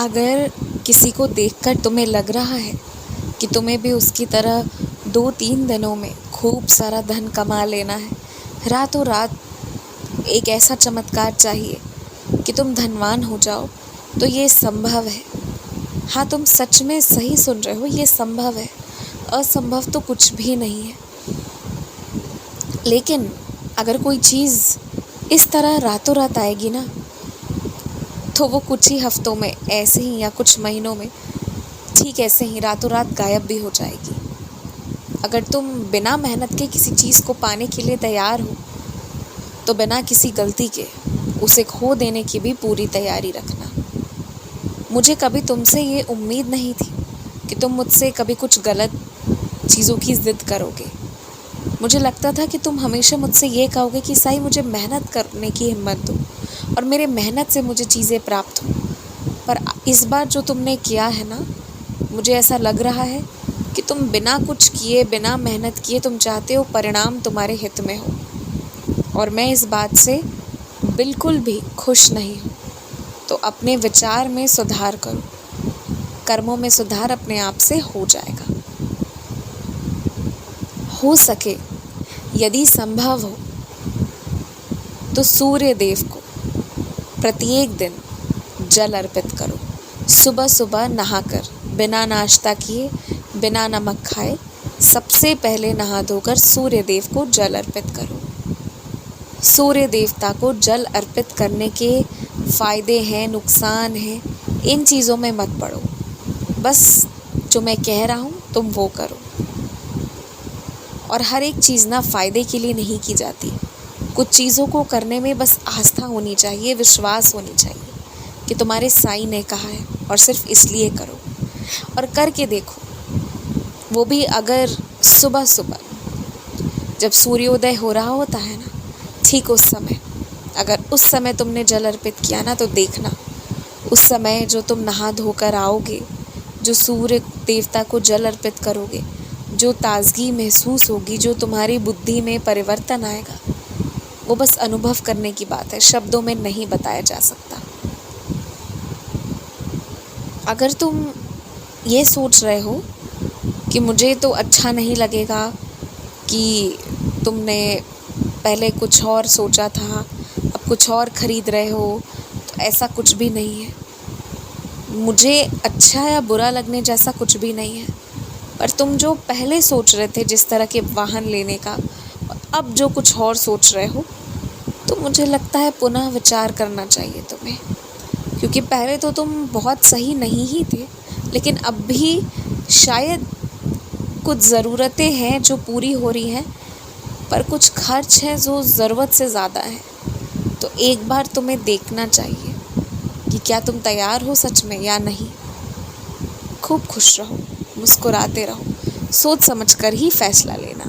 अगर किसी को देखकर तुम्हें लग रहा है कि तुम्हें भी उसकी तरह 2-3 दिनों में खूब सारा धन कमा लेना है, रातों रात एक ऐसा चमत्कार चाहिए कि तुम धनवान हो जाओ, तो ये संभव है। हाँ, तुम सच में सही सुन रहे हो, ये संभव है। असंभव तो कुछ भी नहीं है। लेकिन अगर कोई चीज़ इस तरह रातों रात आएगी ना, तो वो कुछ ही हफ्तों में ऐसे ही या कुछ महीनों में ठीक ऐसे ही रातों रात गायब भी हो जाएगी। अगर तुम बिना मेहनत के किसी चीज़ को पाने के लिए तैयार हो, तो बिना किसी गलती के उसे खो देने की भी पूरी तैयारी रखना। मुझे कभी तुमसे ये उम्मीद नहीं थी कि तुम मुझसे कभी कुछ गलत चीज़ों की ज़िद करोगे। मुझे लगता था कि तुम हमेशा मुझसे ये कहोगे कि साई, मुझे मेहनत करने की हिम्मत दो और मेरे मेहनत से मुझे चीज़ें प्राप्त हो। पर इस बार जो तुमने किया है ना, मुझे ऐसा लग रहा है कि तुम बिना कुछ किए, बिना मेहनत किए, तुम चाहते हो परिणाम तुम्हारे हित में हो। और मैं इस बात से बिल्कुल भी खुश नहीं हूँ। तो अपने विचार में सुधार करो, कर्मों में सुधार अपने आप से हो जाएगा। हो सके, यदि संभव हो, तो सूर्य देव को प्रत्येक दिन जल अर्पित करो। सुबह सुबह नहाकर, बिना नाश्ता किए, बिना नमक खाए, सबसे पहले नहा धोकर सूर्य देव को जल अर्पित करो। सूर्य देवता को जल अर्पित करने के फ़ायदे हैं, नुकसान हैं, इन चीज़ों में मत पड़ो। बस जो मैं कह रहा हूँ तुम वो करो। और हर एक चीज़ ना फ़ायदे के लिए नहीं की जाती। कुछ चीज़ों को करने में बस आस्था होनी चाहिए, विश्वास होनी चाहिए कि तुम्हारे साईं ने कहा है और सिर्फ इसलिए करो। और करके देखो, वो भी अगर सुबह सुबह जब सूर्योदय हो रहा होता है ना, ठीक उस समय, अगर उस समय तुमने जल अर्पित किया ना, तो देखना उस समय जो तुम नहा धोकर आओगे, जो सूर्य देवता को जल अर्पित करोगे, जो ताजगी महसूस होगी, जो तुम्हारी बुद्धि में परिवर्तन आएगा, वो बस अनुभव करने की बात है, शब्दों में नहीं बताया जा सकता। अगर तुम ये सोच रहे हो कि मुझे तो अच्छा नहीं लगेगा कि तुमने पहले कुछ और सोचा था, अब कुछ और ख़रीद रहे हो, तो ऐसा कुछ भी नहीं है। मुझे अच्छा या बुरा लगने जैसा कुछ भी नहीं है। पर तुम जो पहले सोच रहे थे जिस तरह के वाहन लेने का, अब जो कुछ और सोच रहे हो, तो मुझे लगता है पुनः विचार करना चाहिए तुम्हें। क्योंकि पहले तो तुम बहुत सही नहीं ही थे, लेकिन अब भी शायद कुछ ज़रूरतें हैं जो पूरी हो रही हैं, पर कुछ खर्च है जो ज़रूरत से ज़्यादा है। तो एक बार तुम्हें देखना चाहिए कि क्या तुम तैयार हो सच में या नहीं। खूब खुश रहो, मुस्कुराते रहो, सोच समझ कर ही फैसला लेना।